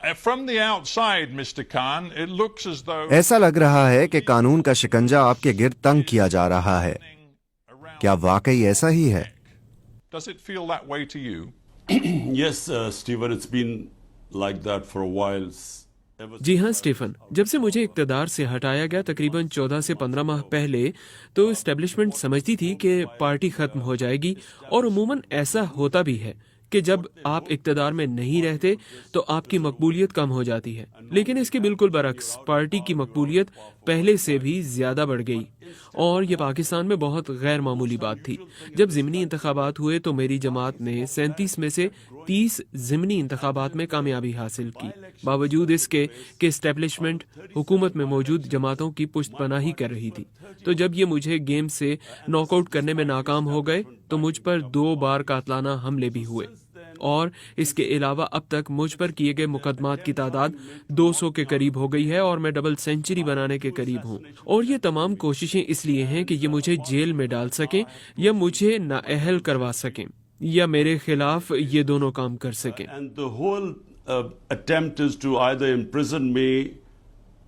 From the outside, Mr. Khan, it looks as though ایسا لگ رہا ہے کہ قانون کا شکنجہ آپ کے گرد تنگ کیا جا رہا ہے. کیا واقعی ایسا ہی ہے؟ Does it feel that way to you? Yes, Stephen, it's been like that for a while. جی ہاں اسٹیفن، جب سے مجھے اقتدار سے ہٹایا گیا تقریباً 14 سے 15 ماہ پہلے تو اسٹیبلشمنٹ سمجھتی تھی کہ پارٹی ختم ہو جائے گی، اور عموماً ایسا ہوتا بھی ہے کہ جب آپ اقتدار میں نہیں رہتے تو آپ کی مقبولیت کم ہو جاتی ہے. لیکن اس کے بالکل برعکس پارٹی کی مقبولیت پہلے سے بھی زیادہ بڑھ گئی، اور یہ پاکستان میں بہت غیر معمولی بات تھی. جب ضمنی انتخابات ہوئے تو میری جماعت نے 37 میں سے 30 ضمنی انتخابات میں کامیابی حاصل کی، باوجود اس کے کہ اسٹیبلشمنٹ حکومت میں موجود جماعتوں کی پشت پناہی کر رہی تھی. تو جب یہ مجھے گیم سے ناک آؤٹ کرنے میں ناکام ہو گئے تو مجھ پر 2 بار قاتلانہ حملے بھی ہوئے، اور اس کے علاوہ اب تک مجھ پر کیے گئے مقدمات کی تعداد 200 کے قریب ہو گئی ہے، اور میں ڈبل سینچری بنانے کے قریب ہوں. اور یہ تمام کوششیں اس لیے ہیں کہ یہ مجھے جیل میں ڈال سکیں یا مجھے نااہل کروا سکیں، یا میرے خلاف یہ دونوں کام کر سکیں. And the whole attempt is to either imprison me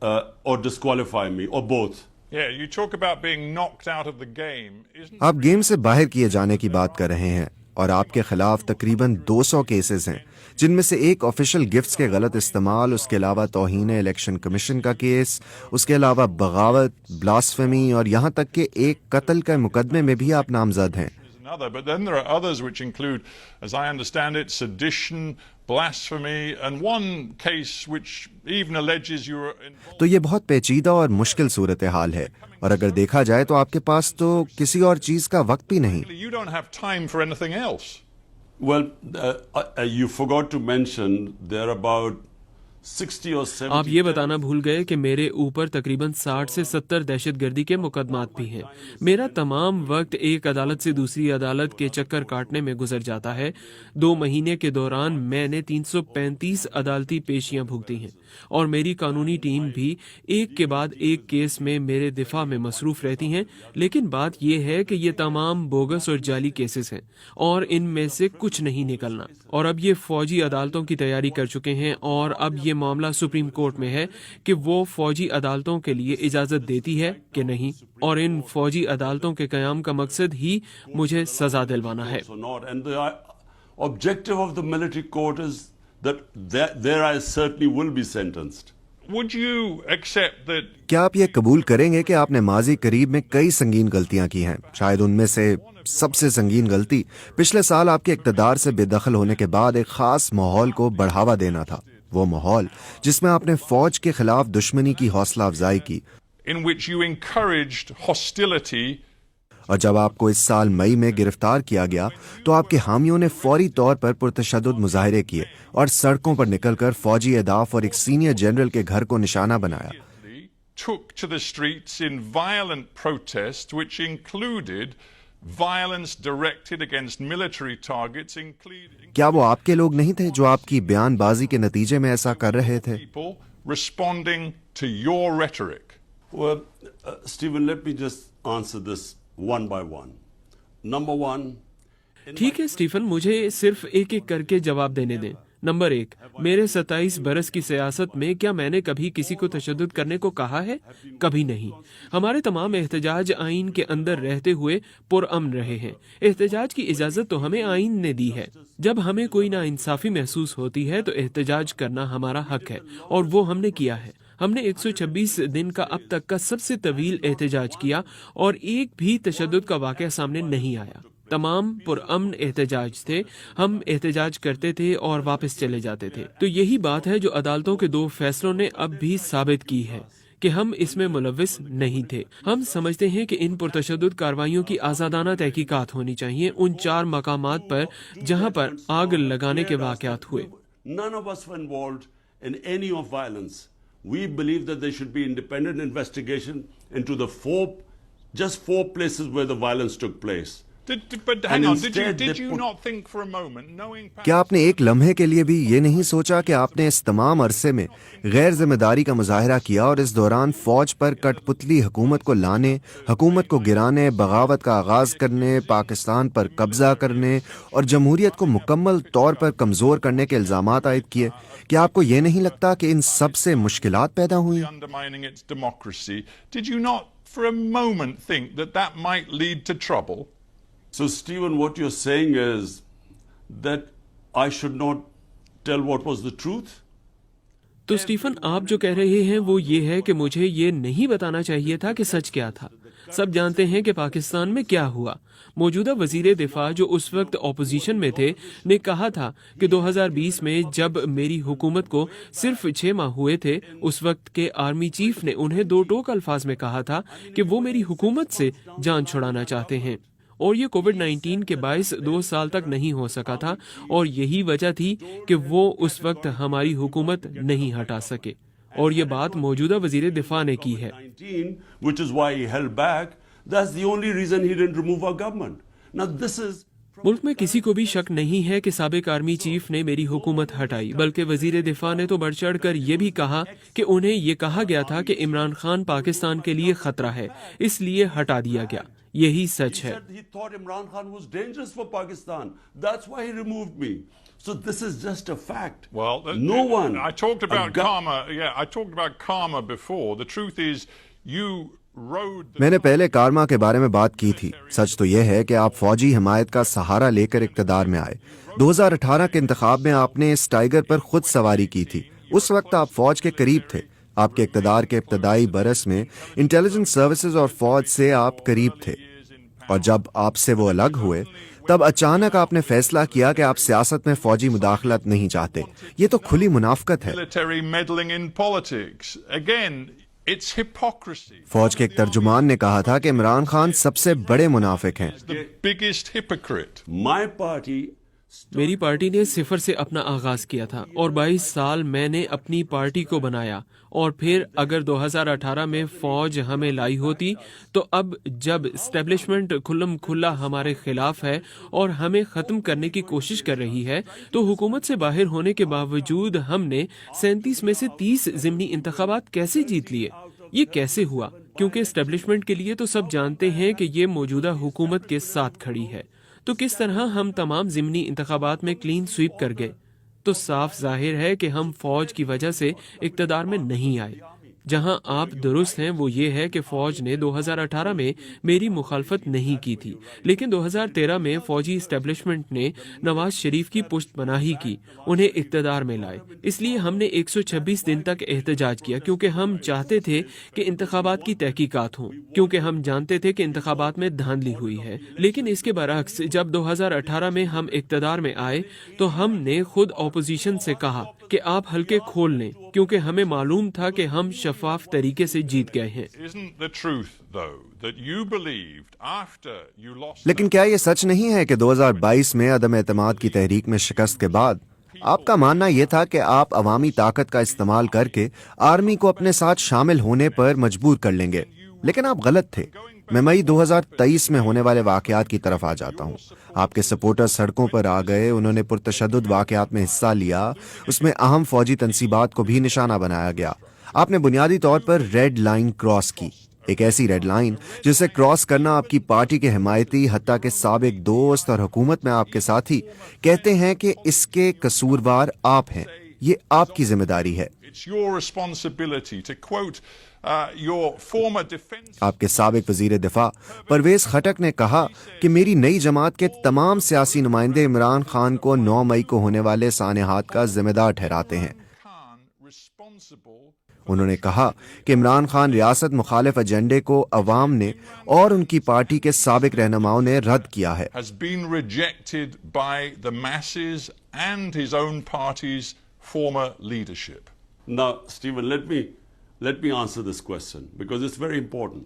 or disqualify me, or both. Yeah, you talk about being knocked out of the game. آپ گیم سے باہر کیے جانے کی بات کر رہے ہیں، اور آپ کے خلاف تقریباً 200 کیسز ہیں، جن میں سے ایک آفیشل گفٹس کے غلط استعمال، اس کے علاوہ توہین الیکشن کمیشن کا کیس، اس کے علاوہ بغاوت، بلاسفیمی، اور یہاں تک کہ ایک قتل کے مقدمے میں بھی آپ نامزد ہیں. But then there are others which include, as I understand it, sedition, blasphemy, and one case which even alleges you were involved. تو یہ بہت پیچیدہ اور مشکل صورتحال ہے، اور اگر دیکھا جائے تو آپ کے پاس تو کسی اور چیز کا وقت بھی نہیں. You don't have time for anything else. Well, you forgot to mention there are about 60 or 70. آپ یہ بتانا بھول گئے کہ میرے اوپر تقریباً 60 سے 70 دہشت گردی کے مقدمات بھی ہیں. میرا تمام وقت ایک عدالت سے دوسری عدالت کے چکر کاٹنے میں گزر جاتا ہے. 2 مہینے کے دوران میں نے 335 عدالتی پیشیاں بھگتی ہیں، اور میری قانونی ٹیم بھی ایک کے بعد ایک کیس میں میرے دفاع میں مصروف رہتی ہیں. لیکن بات یہ ہے کہ یہ تمام بوگس اور جعلی کیسز ہیں، اور ان میں سے کچھ نہیں نکلنا. اور اب یہ فوجی عدالتوں کی تیاری کر چکے ہیں، اور اب یہ معاملہ سپریم کورٹ میں ہے کہ وہ فوجی عدالتوں کے لیے اجازت دیتی ہے کہ نہیں، اور ان فوجی عدالتوں کے قیام کا مقصد ہی مجھے سزا دلوانا ہے. And the objective of the military court is that there I certainly will be sentenced. Would you accept that? کیا آپ یہ قبول کریں گے کہ آپ نے ماضی قریب میں کئی سنگین غلطیاں کی ہیں؟ شاید ان میں سے سب سے سنگین غلطی پچھلے سال آپ کے اقتدار سے بے دخل ہونے کے بعد ایک خاص ماحول کو بڑھاوا دینا تھا. وہ ماحول جس میں آپ نے فوج کے خلاف دشمنی کی حوصلہ افزائی کی، In which you encouraged hostility. اور جب آپ کو اس سال مئی میں گرفتار کیا گیا تو آپ کے حامیوں نے فوری طور پر پرتشدد مظاہرے کیے اور سڑکوں پر نکل کر فوجی اہداف اور ایک سینئر جنرل کے گھر کو نشانہ بنایا. Took to the streets in violent protest, which included violence directed against military targets, including کیا وہ آپ کے لوگ نہیں تھے جو آپ کی بیان بازی کے نتیجے میں ایسا کر رہے تھے؟ people responding to your rhetoric. Well, Stephen, let me just answer this one by one. Number one. ٹھیک ہے اسٹیفن، مجھے صرف ایک ایک کر کے جواب دینے دیں. نمبر 1، میرے 27 برس کی سیاست میں کیا میں نے کبھی کسی کو تشدد کرنے کو کہا ہے؟ کبھی نہیں. ہمارے تمام احتجاج آئین کے اندر رہتے ہوئے پرامن رہے ہیں. احتجاج کی اجازت تو ہمیں آئین نے دی ہے. جب ہمیں کوئی ناانصافی محسوس ہوتی ہے تو احتجاج کرنا ہمارا حق ہے، اور وہ ہم نے کیا ہے. ہم نے 126 دن کا اب تک کا سب سے طویل احتجاج کیا، اور ایک بھی تشدد کا واقعہ سامنے نہیں آیا. تمام پرامن احتجاج تھے. ہم احتجاج کرتے تھے اور واپس چلے جاتے تھے. تو یہی بات ہے جو عدالتوں کے 2 فیصلوں نے اب بھی ثابت کی ہے کہ ہم اس میں ملوث نہیں تھے. ہم سمجھتے ہیں کہ ان پرتشدد کارروائیوں کی آزادانہ تحقیقات ہونی چاہیے ان 4 مقامات پر جہاں پر آگ لگانے کے واقعات ہوئے. None of us were involved in any of violence. We believe that there should be independent investigation into the just four places where the violence took place. But hang And on, instead did they you put- not think for a moment, knowing क्या आपने एक लम्हे के लिए भी ये नहीं सोचा कि आपने इस तमाम अरसे में गैर जिम्मेदारी का मुजाहरा किया और इस दौरान फौज पर कठपुतली हुकूमत को लाने, हुकूमत को गिराने, बगावत का आगाज करने, पाकिस्तान पर कब्जा करने और जमहूरियत को मुकम्मल तौर पर कमजोर करने के इल्जामात आयद किए? क्या आपको ये नहीं लगता कि इन सब से मुश्किलात पैदा हुई? undermining its democracy, did you not for a moment think that that might lead to trouble? So, Stephen, what you're saying is that I should not tell what was the truth? तो Stephen, आप जो कह रहे हैं वो ये है कि मुझे ये नहीं बताना चाहिए था कि सच क्या था। सब जानते हैं कि पाकिस्तान में क्या हुआ। मौजूदा वजीर दिफा जो उस वक्त ऑपोजिशन में थे ने कहा था कि 2020 में जब मेरी हुकूमत को सिर्फ 6 माह हुए थे, उस वक्त के आर्मी चीफ ने उन्हें दो टोक अल्फाज में कहा था कि वो मेरी हुकूमत से जान छुड़ाना चाहते हैं, और ये कोविड-19 के बायस 2 साल तक नहीं हो सका था, और यही वजह थी कि वो उस वक्त हमारी हुकूमत नहीं हटा सके, और ये बात मौजूदा वजीर दिफा ने की है। 19, which is why he held back. That's the only reason he didn't remove our government. Now, this is मुल्क में किसी को भी शक नहीं है कि साबिक आर्मी चीफ ने मेरी हुकूमत हटाई, बल्कि वजीर दिफा ने तो बढ़ चढ़ कर ये भी कहा कि उन्हें ये कहा गया था कि इमरान खान पाकिस्तान के लिए खतरा है, इसलिए हटा दिया गया। यही सच है। he thought Imran Khan was dangerous for Pakistan. That's why he removed me. So this is just a fact. Well, no one. I talked about a gu- karma. Yeah, I talked about karma before. The truth is, you rode. मैंने पहले कारमा के बारे में बात की थी। सच तो यह है कि आप फौजी हिमायत का सहारा लेकर इक्तदार में आए। 2018 के इंतखाब में आपने इस टाइगर पर खुद सवारी की थी। उस वक्त आप फौज के करीब थे। आपके इक्तदार के इब्तदाई बरस में इंटेलिजेंस सर्विसेज और फौज से आप करीब थे, और जब आपसे वो अलग हुए तब अचानक आपने फैसला किया कि आप सियासत में फौजी मुदाखलत नहीं चाहते। ये तो खुली मुनाफकत है। Military meddling in politics. Again, it's hypocrisy. फौज के एक तर्जुमान ने कहा था कि इमरान खान सबसे बड़े मुनाफिक हैं। The biggest hypocrite. My party. मेरी पार्टी ने सिफर से अपना आगाज किया था, और 22 साल मैंने अपनी पार्टी को बनाया, और फिर अगर 2018 में फौज हमें लाई होती तो अब जब एस्टेब्लिशमेंट खुल्लम खुल्ला हमारे खिलाफ है और हमें खत्म करने की कोशिश कर रही है, तो हुकूमत से बाहर होने के बावजूद हमने 37 में से 30 ज़िमनी इंतखाबात कैसे जीत लिए? ये कैसे हुआ? क्योंकि एस्टेब्लिशमेंट के लिए तो सब जानते हैं कि ये मौजूदा हुकूमत के साथ खड़ी है। तो किस तरह हम तमाम ज़िमनी इंतखाबात में क्लीन स्वीप कर गए? तो साफ जाहिर है कि हम फौज की वजह से इक्तदार में नहीं आए। जहां आप दुरुस्त हैं वो ये है कि फौज ने 2018 में मेरी मुखालफत नहीं की थी, लेकिन 2013 में फौजी इस्टेब्लिशमेंट ने नवाज शरीफ की पुश्तपनाही की, उन्हें इक्तदार में लाए। इसलिए हमने 126 दिन तक एहतजाज किया, क्योंकि हम चाहते थे कि इंतखाबात की तहकीकात हों, क्योंकि हम जानते थे कि इंतखाबात में धांधली हुई है। लेकिन इसके बरअक्स जब 2018 में हम इक्तदार में आए तो हमने खुद ऑपोजिशन से कहा कि आप हल्के खोल लें, क्योंकि हमें मालूम था कि हम शफाफ तरीके से जीत गए हैं। Isn't the truth, though, that you believed after you lost? लेकिन क्या ये सच नहीं है कि 2022 में अदम एतमाद की तहरीक में शिकस्त के बाद आपका मानना यह था कि आप अवामी ताकत का इस्तेमाल करके आर्मी को अपने साथ शामिल होने पर मजबूर कर लेंगे? लेकिन आप गलत थे। मैं मई 2023 में होने वाले वाकयात की तरफ आ जाता हूँ। आपके सपोर्टर सड़कों पर आ गए, उन्होंने पुरतशद्दुद वाकयात में हिस्सा लिया, उसमें अहम फौजी तंसीबात को भी निशाना बनाया गया। आपने बुनियादी तौर पर रेड लाइन क्रॉस की, एक ऐसी रेड लाइन जिसे क्रॉस करना आपकी पार्टी के हिमायती, हत्ता के साबिक दोस्त और हुकूमत में आपके साथी कहते हैं कि इसके कसूरवार आप हैं। ये आपकी जिम्मेदारी है। It's your responsibility to quote your former defense. आपके साबिक वजीर दिफा परवेज खटक ने कहा कि मेरी नई जमात के तमाम सियासी नुमाइंदे इमरान खान को 9 मई को होने वाले सानेहात का जिम्मेदार ठहराते हैं। Khan responsible. उन्होंने कहा कि इमरान खान रियासत मुखालिफ एजेंडे को अवाम ने और उनकी पार्टी के साबिक रहनुमाओं ने रद्द किया है। Has been rejected by the masses and his own party's former leadership. Now, Stephen, let me answer this question because it's very important.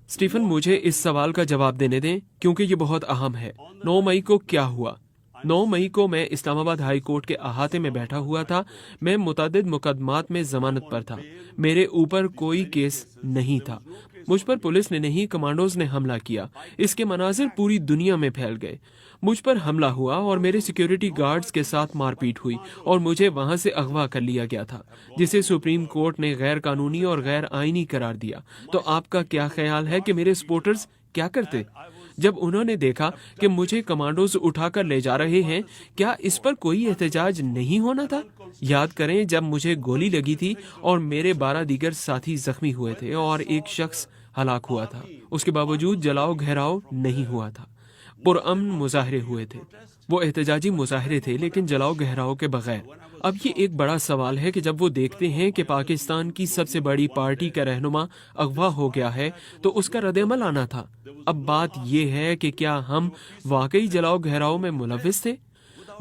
Stephen, मुझे इस सवाल का जवाब देने दें, क्योंकि ये बहुत अहम है। 9 मई को क्या हुआ? 9 मई को मैं इस्लामाबाद हाई कोर्ट के अहाते में बैठा हुआ था। मैं मुतअद्दिद मुकदमात में जमानत पर था। मेरे ऊपर कोई केस नहीं था। मुझ पर पुलिस ने नहीं, कमांडोज ने हमला किया। इसके मनाजिर पूरी दुनिया में फैल गए। मुझ पर हमला हुआ और मेरे सिक्योरिटी गार्ड्स के साथ मारपीट हुई और मुझे वहां से अगवा कर लिया गया था, जिसे सुप्रीम कोर्ट ने गैर कानूनी और गैर आईनी करार दिया। तो आपका क्या ख्याल है कि मेरे सपोर्टर्स क्या करते? जब उन्होंने देखा कि मुझे कमांडोज उठाकर ले जा रहे हैं, क्या इस पर कोई एहतजाज नहीं होना था? याद करें, जब मुझे गोली लगी थी और मेरे 12 दीगर साथी जख्मी हुए थे और एक शख्स हलाक हुआ था, उसके बावजूद जलाओ घेराव नहीं हुआ था। पुरअमन मुजाहरे हुए थे। वो एहतजाजी मुजाहरे थे, लेकिन जलाओ घेराव के बगैर। अब ये एक बड़ा सवाल है कि जब वो देखते हैं कि पाकिस्तान की सबसे बड़ी पार्टी का रहनुमा अगवा हो गया है, तो उसका रद्द-ए-अमल आना था। अब बात ये है कि क्या हम वाकई जलाओ घेराव में मुलव्विस थे?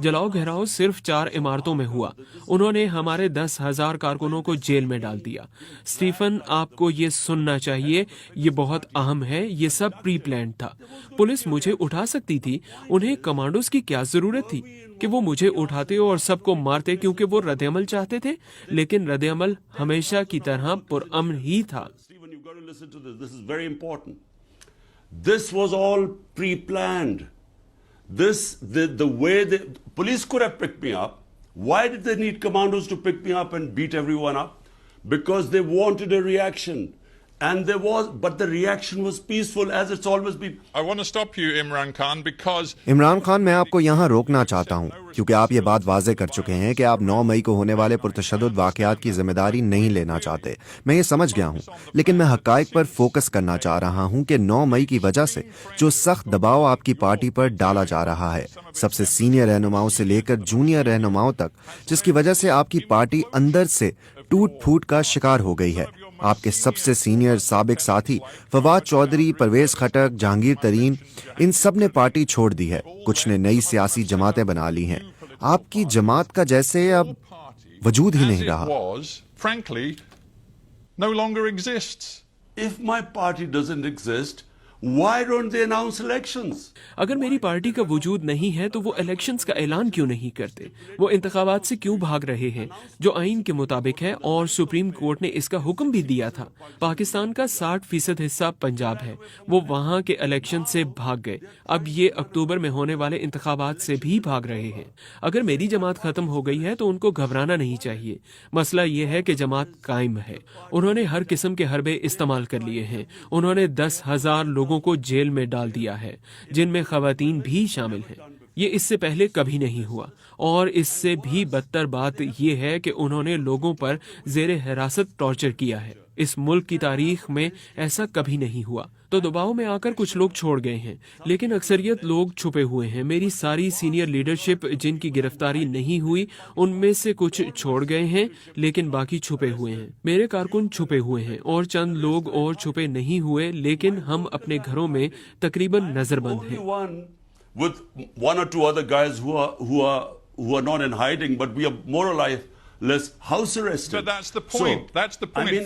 जलाओ घेराव सिर्फ 4 इमारतों में हुआ। उन्होंने हमारे 10,000 कारकुनों को जेल में डाल दिया। स्टीफन, आपको ये सुनना चाहिए, ये बहुत अहम है। ये सब प्री प्लान्ड था। पुलिस मुझे उठा सकती थी। उन्हें कमांडोज की क्या जरूरत थी कि वो मुझे उठाते और सबको मारते क्योंकि वो रद्द-ए-अमल चाहते थे? लेकिन रद्द-ए-अमल हमेशा की तरह पुरअमन ही था। Stephen, you've got to listen to this. This is very important. This was all pre-planned. The way the police could have picked me up. Why did they need commandos to pick me up and beat everyone up? Because they wanted a reaction. But the reaction was peaceful, as it's always been. I want to stop you, Imran Khan, because Imran Khan, मैं आपको यहाँ रोकना चाहता हूँ क्योंकि आप ये बात वाज़े कर चुके हैं कि आप 9 मई को होने वाले पुरतशद्दुद वाक़यात की जिम्मेदारी नहीं लेना चाहते। मैं ये समझ गया हूँ, लेकिन मैं हक़ाइक़ पर फोकस करना चाह रहा हूँ कि 9 मई की वजह से जो सख्त दबाव आपकी पार्टी पर डाला जा रहा है, सबसे सीनियर रहनुमाओं से लेकर जूनियर रहनुमाओं तक, जिसकी वजह से आपकी पार्टी अंदर से टूट फूट का शिकार हो गई है। आपके सबसे सीनियर साबिक साथी फवाद चौधरी, परवेज खटक, जहांगीर तरीन, इन सब ने पार्टी छोड़ दी है। कुछ ने नई सियासी जमातें बना ली हैं। आपकी जमात का जैसे अब वजूद ही as नहीं it रहा। was, frankly, no longer exists. If my party doesn't exist, why don't they announce elections? अगर मेरी पार्टी का वजूद नहीं है तो वो इलेक्शंस का ऐलान क्यों नहीं करते? वो इंतखाबात से क्यों भाग रहे हैं, जो आइन के मुताबिक है और सुप्रीम कोर्ट ने इसका हुक्म भी दिया था? पाकिस्तान का 60% हिस्सा पंजाब है। वो वहाँ के इलेक्शन से भाग गए। अब ये अक्टूबर में होने वाले इंतखाबात से भी भाग रहे हैं। अगर मेरी जमात खत्म हो गई है तो उनको घबराना नहीं चाहिए। मसला ये है कि जमात कायम है। उन्होंने हर किस्म के हरबे इस्तेमाल कर लिए हैं। उन्होंने 10,000 लोगों को जेल में डाल दिया है, जिनमें खवातीन भी शामिल हैं। ये इससे पहले कभी नहीं हुआ। और इससे भी बदतर बात यह है कि उन्होंने लोगों पर जेर हिरासत टॉर्चर किया है। इस मुल्क की तारीख में ऐसा कभी नहीं हुआ। तो दबाव में आकर कुछ लोग छोड़ गए हैं, लेकिन अक्सरियत लोग छुपे हुए हैं। मेरी सारी सीनियर लीडरशिप जिनकी गिरफ्तारी नहीं हुई, उनमें से कुछ छोड़ गए हैं, लेकिन बाकी छुपे हुए हैं। मेरे कारकुन छुपे हुए हैं और चंद लोग और छुपे नहीं हुए, लेकिन हम अपने घरों में तकरीबन नजरबंद Only हैं। one with 1 or 2 other guys who are not in hiding, but we are more or less house arrested. But that's the point. So, That's the point. I mean,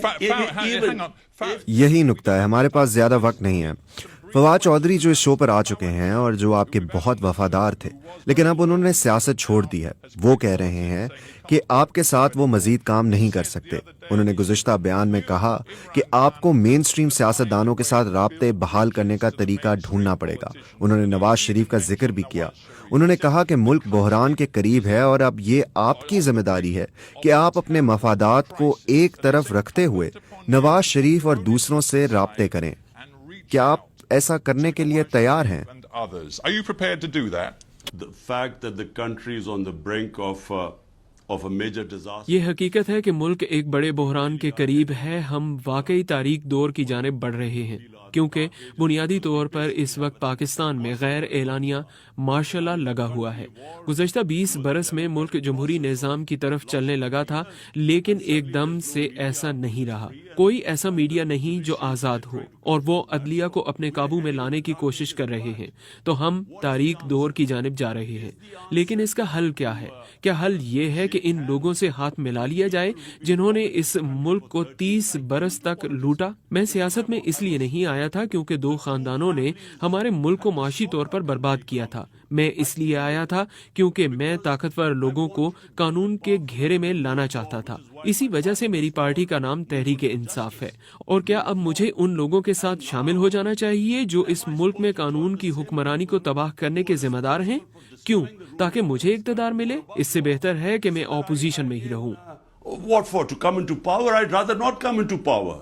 Hang on. यही नुक्ता है। हमारे पास ज्यादा वक्त नहीं है। फवाद चौधरी जो इस शो पर आ चुके हैं और जो आपके बहुत वफादार थे, लेकिन अब उन्होंने सियासत छोड़ दी है, वो कह रहे हैं कि आपके साथ वो मजीद काम नहीं कर सकते। उन्होंने गुज़िश्ता बयान में कहा कि आपको मेन स्ट्रीम सियासतदानों के साथ राब्ते बहाल करने का तरीका ढूंढना पड़ेगा। उन्होंने नवाज शरीफ का जिक्र भी किया। उन्होंने कहा कि मुल्क बहरान के करीब है और अब ये आपकी जिम्मेदारी है कि आप अपने मफादात को एक तरफ रखते हुए नवाज शरीफ और दूसरों से राब्ते करें। क्या आप ऐसा करने के लिए तैयार हैं? And others. Are you prepared to do that? the fact that the country is on the brink of a major disaster. ये हकीकत है कि मुल्क एक बड़े बहरान के करीब है। हम वाकई तारीख दौर की जानिब बढ़ रहे हैं, क्योंकि बुनियादी तौर पर इस वक्त पाकिस्तान में गैर एलानिया मार्शल लॉ लगा हुआ है। गुज़श्ता 20 बरस में मुल्क जमहूरी निज़ाम की तरफ चलने लगा था, लेकिन एकदम से ऐसा नहीं रहा। कोई ऐसा मीडिया नहीं जो आज़ाद हो, और वो अदलिया को अपने काबू में लाने की कोशिश कर रहे हैं। तो हम तारीख दौर की जानिब जा रहे हैं। लेकिन इसका हल क्या है? क्या हल ये है कि इन लोगों से हाथ मिला लिया जाए जिन्होंने इस मुल्क को 30 बरस तक लूटा? मैं सियासत में इसलिए नहीं आया था क्योंकि 2 खानदानों ने हमारे मुल्क को माशी तौर पर बर्बाद किया था। میں اس لیے آیا تھا کیونکہ میں طاقتور لوگوں کو قانون کے گھیرے میں لانا چاہتا تھا. اسی وجہ سے میری پارٹی کا نام تحریک انصاف ہے. اور کیا اب مجھے ان لوگوں کے ساتھ شامل ہو جانا چاہیے جو اس ملک میں قانون کی حکمرانی کو تباہ کرنے کے ذمہ دار ہیں؟ کیوں؟ تاکہ مجھے اقتدار ملے؟ اس سے بہتر ہے کہ میں اپوزیشن میں ہی رہوں. What for? To come into power? I'd rather not come into power.